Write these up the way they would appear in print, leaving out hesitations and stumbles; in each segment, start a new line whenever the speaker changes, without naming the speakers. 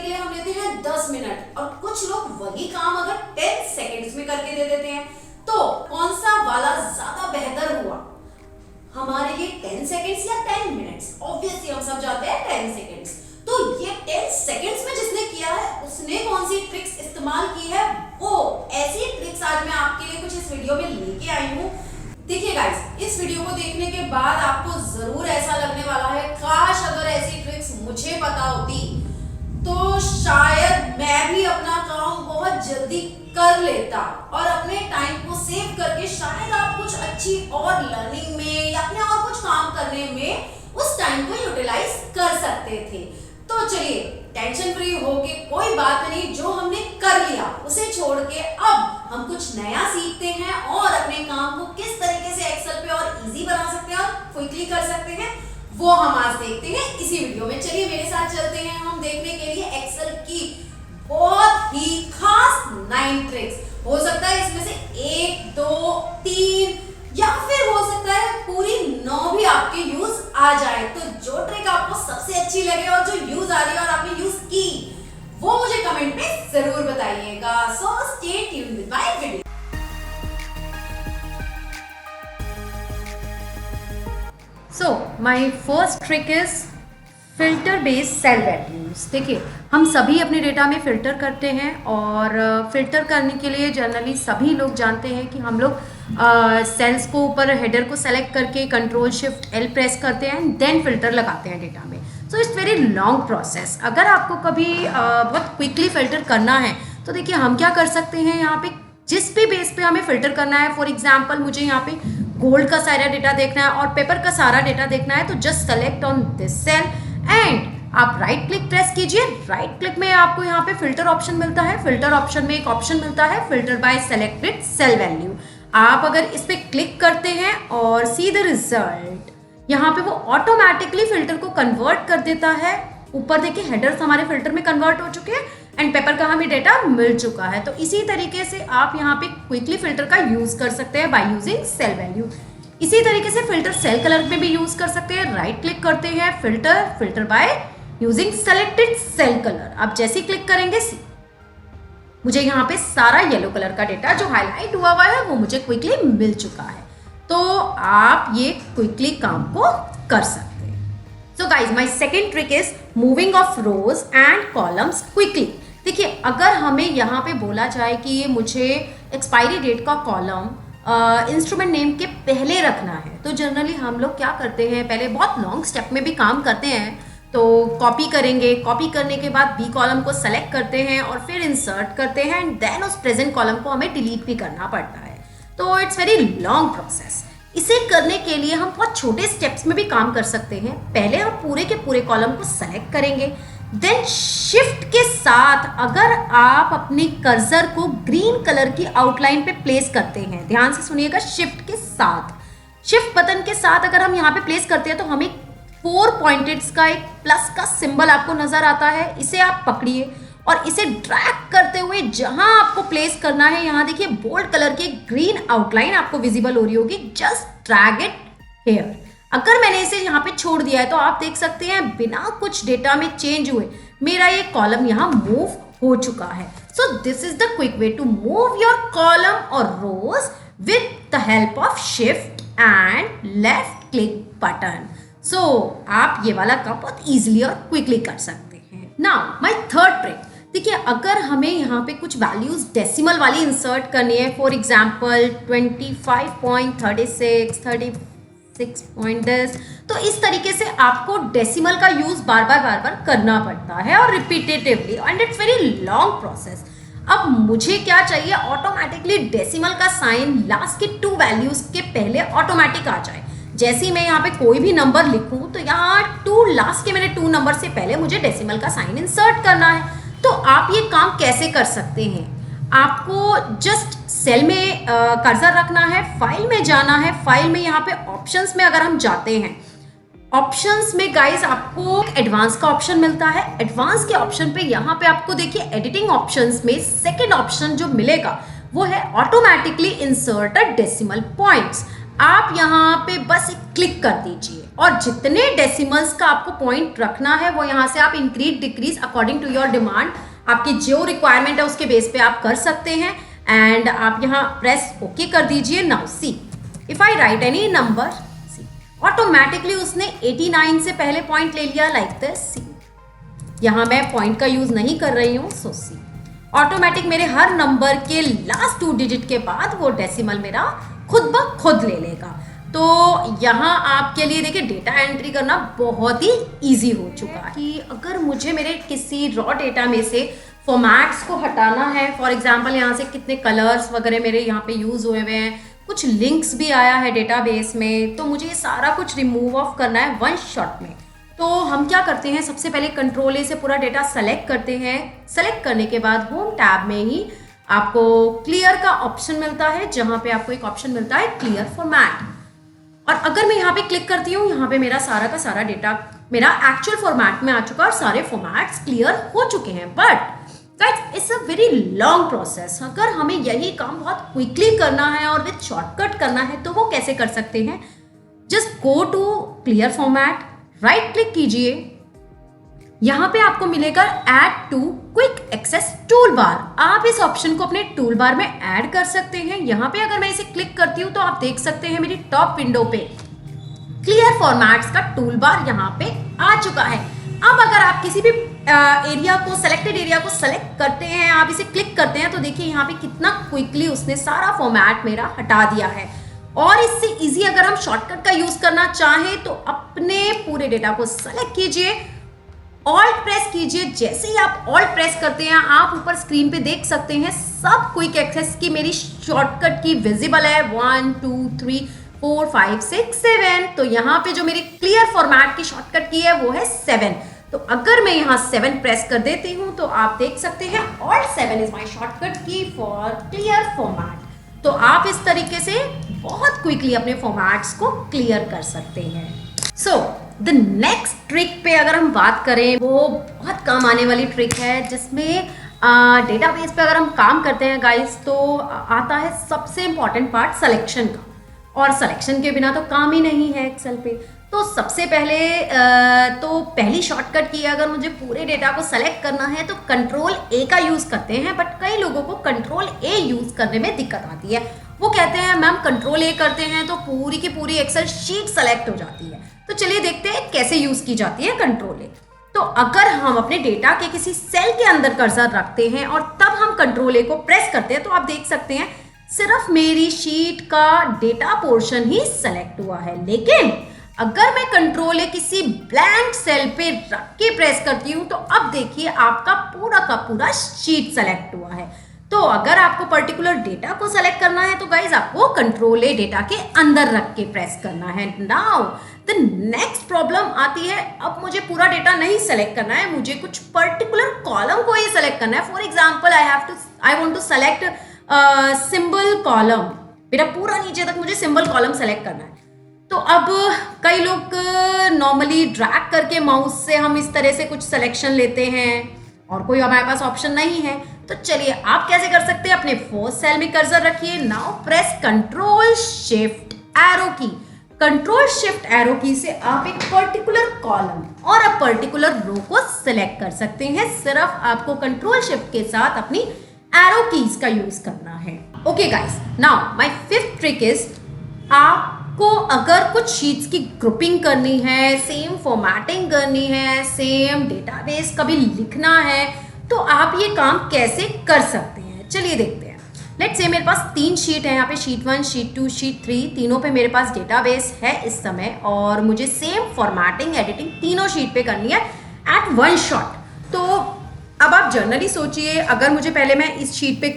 के लिए हम लेते हैं 10 मिनट और कुछ लोग वही काम अगर 10 सेकंड्स में करके दे देते हैं, तो कौन सा वाला ज्यादा बेहतर हुआ हमारे लिए, 10 सेकंड्स या 10 मिनट्स? ऑब्वियसली हम सब जाते हैं 10 सेकंड्स। तो ये 10 सेकंड्स में जिसने किया है उसने कौन सी ट्रिक्स इस्तेमाल की है, वो ऐसी ट्रिक्स आज मैं आपके लिए कुछ इस वीडियो में लेके आई हूँ। देखिए गाइस, इस वीडियो को देखने के बाद आपको जरूर ऐसा लगने वाला है, काश अगर ऐसी ट्रिक्स मुझे पता होती तो शायद मैं भी अपना काम बहुत जल्दी कर लेता और अपने टाइम को सेव करके शायद आप कुछ अच्छी और लर्निंग में या अपने और कुछ काम करने में उस टाइम को यूटिलाइज कर सकते थे। तो चलिए, टेंशन फ्री होके कोई बात नहीं, जो हमने कर लिया उसे छोड़ के अब हम कुछ नया सीखते हैं और अपने काम को किस तरीके से एक्सेल पे और इजी बना सकते हैं और क्विकली कर सकते हैं, वो हम आज देखते हैं इसी वीडियो में। चलिए मेरे साथ चलते हैं हम देखने के लिए एक्सेल की बहुत ही खास 9 ट्रिक्स। हो सकता है इसमें से 1, 2, 3 या फिर हो सकता है पूरी 9 भी आपके यूज आ जाए। तो जो ट्रिक आपको सबसे अच्छी लगे और जो यूज आ रही है और आपने यूज की, वो मुझे कमेंट में जरूर बताइएगा। So stay tuned with my video.
So my first trick is filter based cell values। देखिए, हम सभी अपने डेटा में फिल्टर करते हैं और फिल्टर करने के लिए जनरली सभी लोग जानते हैं कि हम लोग सेल्स को ऊपर हेडर को सेलेक्ट करके Ctrl+Shift+L प्रेस करते हैं एंड देन फिल्टर लगाते हैं डेटा में। So it's very long process. अगर आपको कभी बहुत क्विकली फिल्टर करना है तो देखिए हम क्या कर सकते हैं, यहाँ पे जिस भी बेस पे हमें फिल्टर करना है, फॉर एग्जाम्पल मुझे यहाँ पे गोल्ड का सारा डेटा देखना है और पेपर का सारा डेटा देखना है, तो just select on this cell and आप राइट क्लिक प्रेस कीजिए। राइट क्लिक में आपको यहाँ पे फिल्टर ऑप्शन मिलता है। फिल्टर ऑप्शन में एक ऑप्शन मिलता है filter by selected cell value. आप अगर इस पे क्लिक करते हैं और सी द रिजल्ट, यहाँ पे वो ऑटोमेटिकली फिल्टर को कन्वर्ट कर देता है। ऊपर देखिए हेडर्स हमारे फिल्टर में कन्वर्ट हो चुके हैं एंड पेपर का हमें डेटा मिल चुका है। तो इसी तरीके से आप यहाँ पे क्विकली फिल्टर का यूज कर सकते हैं बाय यूजिंग सेल वैल्यू। इसी तरीके से फिल्टर सेल कलर में भी यूज कर सकते हैं। राइट क्लिक करते हैं, filter by using selected cell colour. आप जैसे ही क्लिक करेंगे मुझे यहाँ पे सारा येलो कलर का डेटा जो हाईलाइट हुआ हुआ है वो मुझे क्विकली मिल चुका है। तो आप ये क्विकली काम को कर सकते हैं। So guys, my second trick is moving of rows and columns quickly। देखिए, अगर हमें यहाँ पे बोला जाए कि ये मुझे एक्सपायरी डेट का कॉलम इंस्ट्रूमेंट नेम के पहले रखना है, तो जनरली हम लोग क्या करते हैं, पहले बहुत लॉन्ग स्टेप में भी काम करते हैं। तो कॉपी करेंगे, कॉपी करने के बाद बी कॉलम को सेलेक्ट करते हैं और फिर इंसर्ट करते हैं एंड देन उस प्रेजेंट कॉलम को हमें डिलीट भी करना पड़ता है। तो इट्स वेरी लॉन्ग प्रोसेस। इसे करने के लिए हम बहुत छोटे स्टेप्स में भी काम कर सकते हैं। पहले हम पूरे के पूरे कॉलम को सेलेक्ट करेंगे, देन शिफ्ट के साथ अगर आप अपने कर्सर को ग्रीन कलर की आउटलाइन पे प्लेस करते हैं, ध्यान से सुनिएगा, शिफ्ट के साथ, शिफ्ट बटन के साथ अगर हम यहाँ पे प्लेस करते हैं तो हमें 4 पॉइंटेड्स का एक प्लस का सिंबल आपको नजर आता है। इसे आप पकड़िए और इसे ड्रैग करते हुए जहां आपको प्लेस करना है, यहाँ देखिए बोल्ड कलर की ग्रीन आउटलाइन आपको विजिबल हो रही होगी, जस्ट ड्रैग इट हियर। अगर मैंने इसे यहाँ पे छोड़ दिया है तो आप देख सकते हैं बिना कुछ डेटा में चेंज हुए मेरा ये कॉलम यहाँ मूव हो चुका है। So this is the quick way to move your column और rows with the help of shift and left click button. So आप ये वाला काम बहुत ईजिली और क्विकली कर सकते हैं। नाउ माय थर्ड ट्रिक, देखिए अगर हमें यहाँ पे कुछ वैल्यूज डेसिमल वाली इंसर्ट करनी है, फॉर एग्जाम्पल 25.36, 36.10, तो इस तरीके से आपको डेसिमल का यूज बार बार करना पड़ता है और repetitively, and it's very long process. अब मुझे क्या चाहिए, ऑटोमेटिकली डेसिमल का साइन लास्ट के 2 वैल्यूज के पहले ऑटोमेटिक आ जाए। जैसे ही मैं यहाँ पे कोई भी नंबर लिखूं तो यहाँ 2 लास्ट के मैंने 2 नंबर से पहले मुझे डेसिमल का साइन इंसर्ट करना है। तो आप ये काम कैसे कर सकते हैं, आपको जस्ट सेल में कर्सर रखना है, फाइल में जाना है, फाइल में यहाँ पे ऑप्शंस में अगर हम जाते हैं, ऑप्शंस में गाइस आपको एडवांस का ऑप्शन मिलता है। एडवांस के ऑप्शन पे यहाँ पे आपको देखिए एडिटिंग ऑप्शंस में सेकेंड ऑप्शन जो मिलेगा वो है ऑटोमेटिकली इंसर्ट डेसिमल पॉइंट्स। आप यहाँ पे बस एक क्लिक कर दीजिए और जितने डेसिमल्स का आपको पॉइंट रखना है वो यहाँ से आप increase decrease according to your demand, आपकी जो रिक्वायरमेंट है उसके बेस पे आप कर सकते हैं। एंड आप यहाँ प्रेस ओके कर दीजिए। Now see if I write any number, see automatically उसने 89 से पहले पॉइंट ले लिया लाइक दिस। सी यहाँ मैं पॉइंट का यूज नहीं कर रही हूँ। सो सी ऑटोमेटिक मेरे हर नंबर के लास्ट 2 डिजिट के बाद वो डेसिमल मेरा खुद ब खुद ले लेगा। तो यहाँ आपके लिए देखिए डेटा एंट्री करना बहुत ही इजी हो चुका है कि अगर मुझे मेरे किसी रॉ डेटा में से फॉर्मेट्स को हटाना है, फॉर एग्जांपल यहाँ से कितने कलर्स वगैरह मेरे यहाँ पे यूज़ हुए हुए हैं, कुछ लिंक्स भी आया है डेटाबेस में, तो मुझे ये सारा कुछ रिमूव ऑफ करना है वन शॉट में। तो हम क्या करते हैं, सबसे पहले कंट्रोल ए से पूरा डेटा सेलेक्ट करते हैं। सेलेक्ट करने के बाद होम टैब में ही आपको क्लियर का ऑप्शन मिलता है, जहाँ पे आपको एक ऑप्शन मिलता है क्लियर फॉर्मेट। और अगर मैं यहाँ पे क्लिक करती हूँ, यहाँ पे मेरा सारा का सारा डेटा मेरा एक्चुअल फॉर्मेट में आ चुका है और सारे फॉर्मेट्स क्लियर हो चुके हैं। But guys it's a very long process. अगर हमें यही काम बहुत क्विकली करना है और विद शॉर्टकट करना है तो वो कैसे कर सकते हैं? Just go to clear format, right click कीजिए, यहाँ पे आपको मिलेगा add to quick access toolbar. आप इस ऑप्शन को अपने टूल बार में ऐड कर सकते हैं। यहाँ पे अगर मैं इसे क्लिक करती हूँ तो आप देख सकते हैं मेरी टॉप विंडो पे क्लियर फॉर्मेट्स का टूल बार यहाँ पे आ चुका है। अब अगर आप किसी भी एरिया को, सेलेक्टेड एरिया को सेलेक्ट करते हैं, आप इसे क्लिक करते हैं, तो देखिए यहाँ पे कितना क्विकली उसने सारा फॉर्मेट मेरा हटा दिया है। और इससे इजी अगर हम शॉर्टकट का यूज करना चाहें तो अपने पूरे डेटा को सेलेक्ट कीजिए, ऑल्ट प्रेस कीजिए। जैसे ही आप ऑल्ट प्रेस करते हैं, आप ऊपर स्क्रीन पे देख सकते हैं सब क्विक एक्सेस की मेरी शॉर्टकट की विजिबल है, 1 2 3 4 5 6 7। तो यहाँ पे जो मेरी क्लियर फॉर्मेट की शॉर्टकट की है वो है 7। तो अगर मैं यहाँ 7 प्रेस कर देती हूँ तो आप देख सकते हैं ऑल्ट 7 इज माई शॉर्टकट की फॉर क्लियर फॉर्मेट। तो आप इस तरीके से बहुत क्विकली अपने फॉर्मेट्स को क्लियर कर सकते हैं। सो द नेक्स्ट ट्रिक पे अगर हम बात करें, वो बहुत काम आने वाली ट्रिक है, जिसमें डेटाबेस पे अगर हम काम करते हैं गाइस, तो आता है सबसे इंपॉर्टेंट पार्ट सिलेक्शन का। और सिलेक्शन के बिना तो काम ही नहीं है एक्सेल पे। तो सबसे पहले तो पहली शॉर्टकट की, अगर मुझे पूरे डेटा को सेलेक्ट करना है तो कंट्रोल ए का यूज करते हैं। बट कई लोगों को कंट्रोल ए यूज करने में दिक्कत आती है। वो कहते हैं मैम कंट्रोल ए करते हैं तो पूरी की पूरी एक्सेल शीट सेलेक्ट हो जाती है। तो चलिए देखते हैं कैसे यूज की जाती है कंट्रोल ए। तो अगर हम अपने डेटा के किसी सेल के अंदर कर्सर रखते हैं और तब हम कंट्रोल ए को प्रेस करते हैं, तो आप देख सकते हैं सिर्फ मेरी शीट का डेटा पोर्शन ही सेलेक्ट हुआ है। लेकिन अगर मैं कंट्रोल ए किसी ब्लैंक सेल पे रख के प्रेस करती हूं, तो अब देखिए आपका पूरा का पूरा शीट सेलेक्ट हुआ है। तो अगर आपको पर्टिकुलर डेटा को सेलेक्ट करना है तो गाइज आपको कंट्रोल ए डेटा के अंदर रख के प्रेस करना है। नाउ द नेक्स्ट प्रॉब्लम आती है, अब मुझे पूरा डेटा नहीं सेलेक्ट करना है, मुझे कुछ पर्टिकुलर कॉलम को ही सेलेक्ट करना है। For example I want to select symbol column, मेरा पूरा नीचे तक मुझे सिंबल कॉलम सेलेक्ट करना है। तो अब कई लोग नॉर्मली ड्रैग करके माउस से हम इस तरह से कुछ सिलेक्शन लेते हैं और कोई हमारे पास ऑप्शन नहीं है। तो चलिए आप कैसे कर सकते हैं, अपने फर्स्ट सेल में कर्सर रखिए। Now press control shift arrow की। कंट्रोल शिफ्ट एरो की से आप एक पर्टिकुलर कॉलम और अ पर्टिकुलर रो को सिलेक्ट कर सकते हैं। सिर्फ आपको कंट्रोल शिफ्ट के साथ अपनी एरो कीज का यूज करना है। Okay guys, now my fifth trick is, आपको अगर कुछ शीट्स की ग्रुपिंग करनी है, सेम फॉर्मेटिंग करनी है, सेम डेटाबेस कभी लिखना है, तो आप ये काम कैसे कर सकते हैं, चलिए देखते हैं। लेट्स से मेरे पास 3 शीट है यहाँ पे, शीट 1, शीट 2, शीट 3, तीनों पे मेरे पास डेटाबेस है इस समय, और मुझे सेम फॉर्मेटिंग एडिटिंग तीनों शीट पे करनी है एट वन शॉट। तो अब आप जनरली सोचिए, अगर मुझे पहले मैं इस शीट पे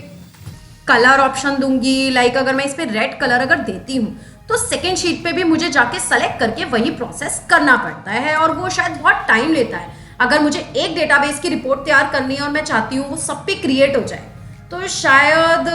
कलर ऑप्शन दूंगी, लाइक अगर मैं इस पे रेड कलर अगर देती हूँ, तो सेकेंड शीट पे भी मुझे जाके सेलेक्ट करके वही प्रोसेस करना पड़ता है और वो शायद बहुत टाइम लेता है। अगर मुझे एक डेटाबेस की रिपोर्ट तैयार करनी है और मैं चाहती हूँ वो सब पे क्रिएट हो जाए, तो शायद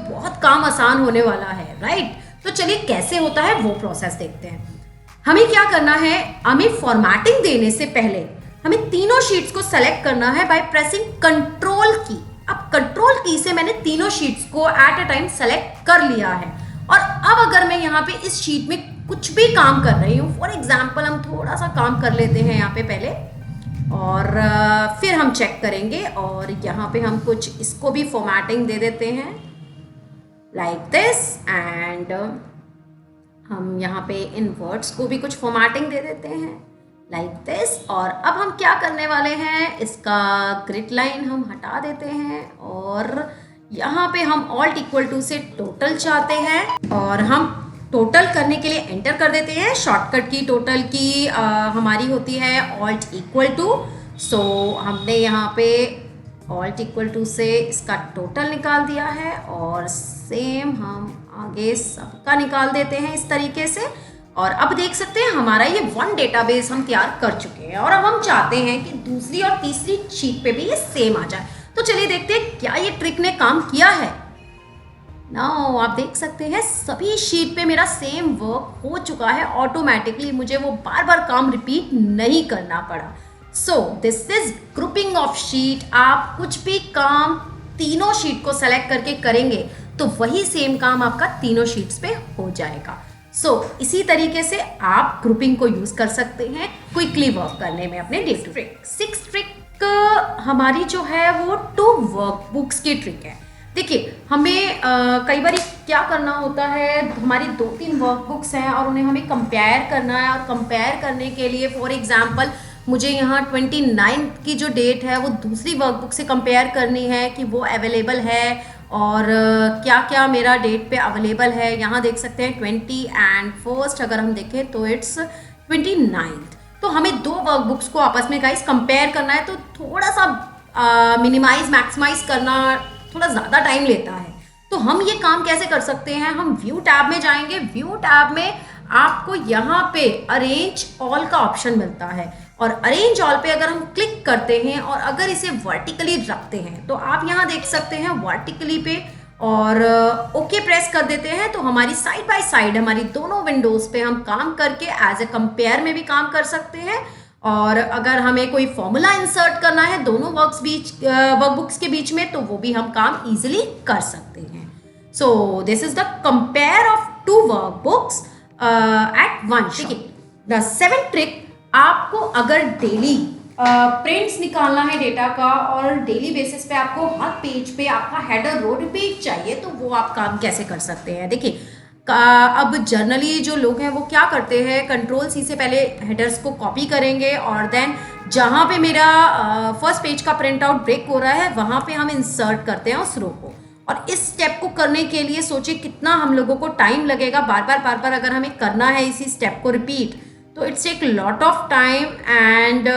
बहुत काम आसान होने वाला है, राइट। तो चलिए कैसे होता है वो प्रोसेस देखते हैं। हमें क्या करना है, हमें फॉर्मेटिंग देने से पहले हमें तीनों शीट्स को सेलेक्ट करना है बाय प्रेसिंग कंट्रोल की। अब कंट्रोल की से मैंने तीनों शीट्स को एट अ टाइम सेलेक्ट कर लिया है, और अब अगर मैं यहाँ पे इस शीट में कुछ भी काम कर रही हूँ, फॉर एग्जाम्पल हम थोड़ा सा काम कर लेते हैं यहाँ पे पहले, और फिर हम चेक करेंगे। और यहाँ पे हम कुछ इसको भी फॉर्मेटिंग दे देते हैं लाइक दिस, एंड हम यहाँ पे इन वर्ड्स को भी कुछ फॉर्मेटिंग दे देते हैं लाइक दिस। और अब हम क्या करने वाले हैं, इसका ग्रिड लाइन हम हटा देते हैं और यहाँ पे हम ऑल्ट इक्वल टू से टोटल चाहते हैं, और हम टोटल करने के लिए एंटर कर देते हैं। शॉर्टकट की टोटल की हमारी होती है ऑल्ट इक्वल टू। सो हमने यहाँ पे ऑल्ट इक्वल टू से इसका टोटल निकाल दिया है, और सेम हम आगे सबका निकाल देते हैं इस तरीके से। और अब देख सकते हैं हमारा ये वन डेटाबेस हम तैयार कर चुके हैं, और अब हम चाहते हैं कि दूसरी और तीसरी शीट पे भी ये सेम आ जाए। तो चलिए देखते हैं क्या ये ट्रिक ने काम किया है। नाउ आप देख सकते हैं सभी शीट पे मेरा सेम वर्क हो चुका है ऑटोमेटिकली, मुझे वो बार बार काम रिपीट नहीं करना पड़ा। सो this is grouping of sheet. आप कुछ भी काम तीनों शीट को सेलेक्ट करके करेंगे तो वही सेम काम आपका तीनों शीट्स पे हो जाएगा। सो इसी तरीके से आप ग्रुपिंग को यूज कर सकते हैं क्विकली वर्क करने में अपने day to day. Six trick हमारी जो है वो 2 वर्कबुक्स की ट्रिक है। देखिए हमें कई बार क्या करना होता है, हमारी 2-3 वर्कबुक्स हैं और उन्हें हमें कंपेयर करना है, और कंपेयर करने के लिए फॉर एग्जांपल मुझे यहाँ 29 की जो डेट है वो दूसरी वर्कबुक से कंपेयर करनी है कि वो अवेलेबल है, और क्या क्या मेरा डेट पे अवेलेबल है। यहाँ देख सकते हैं 20 एंड 1 अगर हम देखें तो इट्स 29। तो हमें 2 वर्कबुक्स को आपस में गाइस कंपेयर करना है, तो थोड़ा सा मिनिमाइज मैक्सिमाइज करना थोड़ा ज़्यादा टाइम लेता है। तो हम ये काम कैसे कर सकते हैं, हम व्यू टैब में जाएंगे। व्यू टैब में आपको यहाँ पे अरेंज ऑल का ऑप्शन मिलता है, और अरेंज ऑल पे अगर हम क्लिक करते हैं और अगर इसे वर्टिकली रखते हैं तो आप यहाँ देख सकते हैं वर्टिकली पे, और ओके प्रेस कर देते हैं तो हमारी साइड बाय साइड हमारी दोनों विंडोज पे हम काम करके एज ए कंपेयर में भी काम कर सकते हैं। और अगर हमें कोई फॉर्मूला इंसर्ट करना है दोनों वर्कबुक्स के बीच में तो वो भी हम काम इजीली कर सकते हैं। So this is the compare of 2 workbooks at one shot. The 7th trick, आपको अगर डेली प्रिंट्स निकालना है डेटा का और डेली बेसिस पे आपको हर पेज पे आपका हेडर रो रिपीट चाहिए, तो वो आप काम कैसे कर सकते हैं। देखिए अब जनरली जो लोग हैं वो क्या करते हैं, Ctrl+C से पहले हेडर्स को कॉपी करेंगे, और देन जहाँ पे मेरा फर्स्ट पेज का प्रिंट आउट ब्रेक हो रहा है वहाँ पे हम इंसर्ट करते हैं उस रो को। और इस स्टेप को करने के लिए सोचिए कितना हम लोगों को टाइम लगेगा। बार बार अगर हमें करना है इसी स्टेप को रिपीट, तो it's take lot of time, and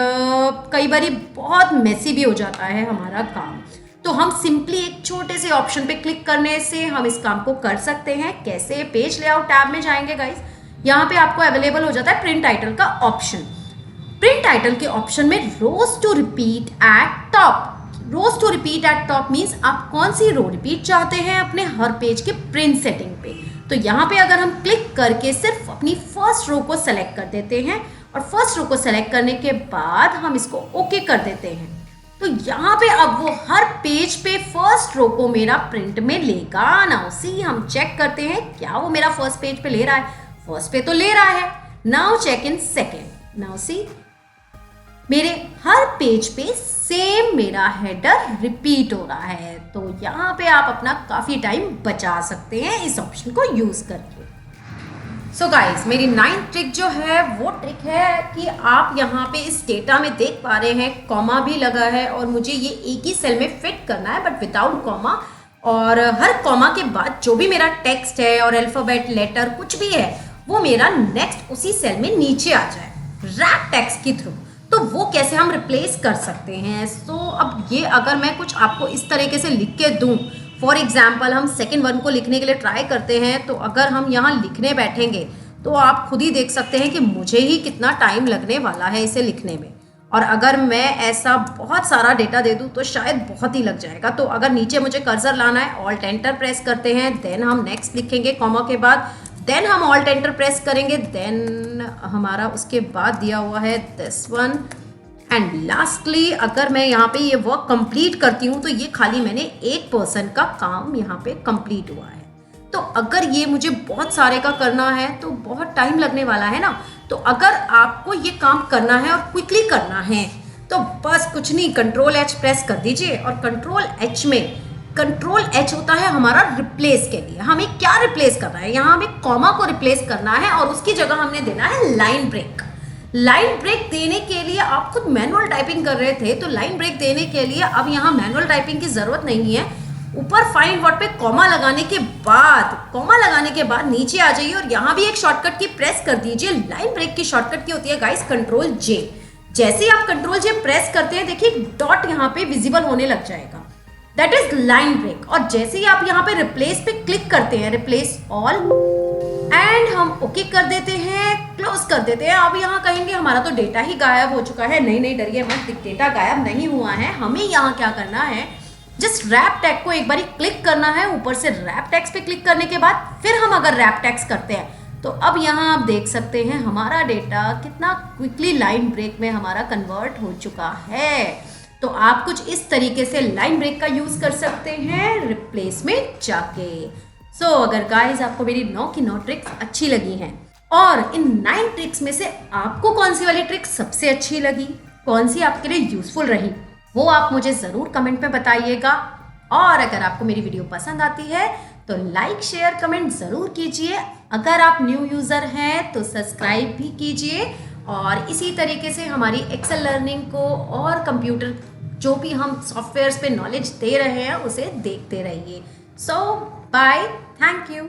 कई बार बहुत मेसी भी हो जाता है हमारा काम। तो हम सिंपली एक छोटे से ऑप्शन पे क्लिक करने से हम इस काम को कर सकते हैं। कैसे, पेज लेआउट टैब में जाएंगे गाइस, यहाँ पे आपको अवेलेबल हो जाता है प्रिंट टाइटल का ऑप्शन। प्रिंट टाइटल के ऑप्शन में rows to repeat at top. Rows to repeat at top means आप कौन सी रो रिपीट चाहते हैं अपने हर पेज के प्रिंट सेटिंग पे। तो यहाँ पे अगर हम क्लिक करके सिर्फ अपनी फर्स्ट रो को सेलेक्ट कर देते हैं, और फर्स्ट रो को सेलेक्ट करने के बाद हम इसको ओके कर देते हैं, तो यहाँ पे अब वो हर पेज पे फर्स्ट रो को मेरा प्रिंट में लेगा। नाउ सी, हम चेक करते हैं क्या वो मेरा फर्स्ट पेज पे ले रहा है। फर्स्ट पे तो ले रहा है। Now check in second. Now see, मेरे हर पेज पे सेम मेरा हेडर रिपीट हो रहा है। तो यहाँ पे आप अपना काफ़ी टाइम बचा सकते हैं इस ऑप्शन को यूज़ करके। सो गाइस, मेरी 9th ट्रिक जो है वो ट्रिक है कि आप यहाँ पे इस डेटा में देख पा रहे हैं कॉमा भी लगा है, और मुझे ये एक ही सेल में फिट करना है बट विदाउट कॉमा। और हर कॉमा के बाद जो भी मेरा टेक्स्ट है और अल्फाबेट लेटर कुछ भी है वो मेरा नेक्स्ट उसी सेल में नीचे आ जाए रैप टेक्स्ट के थ्रू। तो वो कैसे हम रिप्लेस कर सकते हैं। सो अब ये अगर मैं कुछ आपको इस तरीके से लिख के दूँ, फॉर एग्जाम्पल हम सेकेंड वन को लिखने के लिए ट्राई करते हैं, तो अगर हम यहाँ लिखने बैठेंगे तो आप खुद ही देख सकते हैं कि मुझे ही कितना टाइम लगने वाला है इसे लिखने में। और अगर मैं ऐसा बहुत सारा डेटा दे दूँ तो शायद बहुत ही लग जाएगा। तो अगर नीचे मुझे कर्सर लाना है, ऑल्ट एंटर प्रेस करते हैं, देन हम नेक्स्ट लिखेंगे कॉमा के बाद, देन हम ऑल्ट एंटर प्रेस करेंगे, देन हमारा उसके बाद दिया हुआ है दिस वन, एंड लास्टली अगर मैं यहाँ पे ये वर्क कंप्लीट करती हूँ तो ये खाली मैंने एक पर्सन का काम यहाँ पे कंप्लीट हुआ है। तो अगर ये मुझे बहुत सारे का करना है तो बहुत टाइम लगने वाला है ना। तो अगर आपको ये काम करना है और क्विकली करना है तो बस कुछ नहीं, कंट्रोल एच प्रेस कर दीजिए। और कंट्रोल एच होता है हमारा रिप्लेस के लिए। हमें क्या रिप्लेस करना है, यहाँ हमें कॉमा को रिप्लेस करना है और उसकी जगह हमने देना है लाइन ब्रेक। लाइन ब्रेक देने के लिए आप खुद मैनुअल टाइपिंग कर रहे थे, तो लाइन ब्रेक देने के लिए अब यहाँ मैनुअल टाइपिंग की जरूरत नहीं है। ऊपर फाइंड वर्ड पे कॉमा लगाने के बाद नीचे आ जाइए और यहाँ भी एक शॉर्टकट की प्रेस कर दीजिए। लाइन ब्रेक की शॉर्टकट की होती है गाइस कंट्रोल जे। जैसे ही आप कंट्रोल जे प्रेस करते हैं, देखिए डॉट यहाँ पे विजिबल होने लग जाएगा, दैट इज लाइन ब्रेक। और जैसे ही आप यहाँ पे रिप्लेस पे क्लिक करते हैं, रिप्लेस ऑल, एंड हम ओके कर देते हैं, क्लोज कर देते हैं। अब यहाँ कहेंगे हमारा तो डेटा ही गायब हो चुका है। नहीं डरिए मत, डेटा गायब नहीं हुआ है। हमें यहाँ क्या करना है, जस्ट रैप टैग को एक बारी क्लिक करना है। ऊपर से रैप टैग्स पे क्लिक करने के बाद फिर हम अगर रैप टैग्स करते हैं तो अब यहाँ आप देख सकते हैं हमारा डेटा कितना क्विकली लाइन ब्रेक में हमारा कन्वर्ट हो चुका है। तो आप कुछ इस तरीके से लाइन ब्रेक का यूज कर सकते हैं रिप्लेस में जाके। सो अगर गाइस आपको मेरी 9 की 9 ट्रिक्स अच्छी लगी हैं और इन 9 ट्रिक्स में से आपको कौन सी वाली ट्रिक सबसे अच्छी लगी, कौन सी आपके लिए यूजफुल रही, वो आप मुझे ज़रूर कमेंट में बताइएगा। और अगर आपको मेरी वीडियो पसंद आती है तो लाइक शेयर कमेंट ज़रूर कीजिए। अगर आप न्यू यूज़र हैं तो सब्सक्राइब भी कीजिए और इसी तरीके से हमारी एक्सेल लर्निंग को और कंप्यूटर जो भी हम सॉफ्टवेयर्स पे नॉलेज दे रहे हैं उसे देखते रहिए। सो बाय, थैंक यू।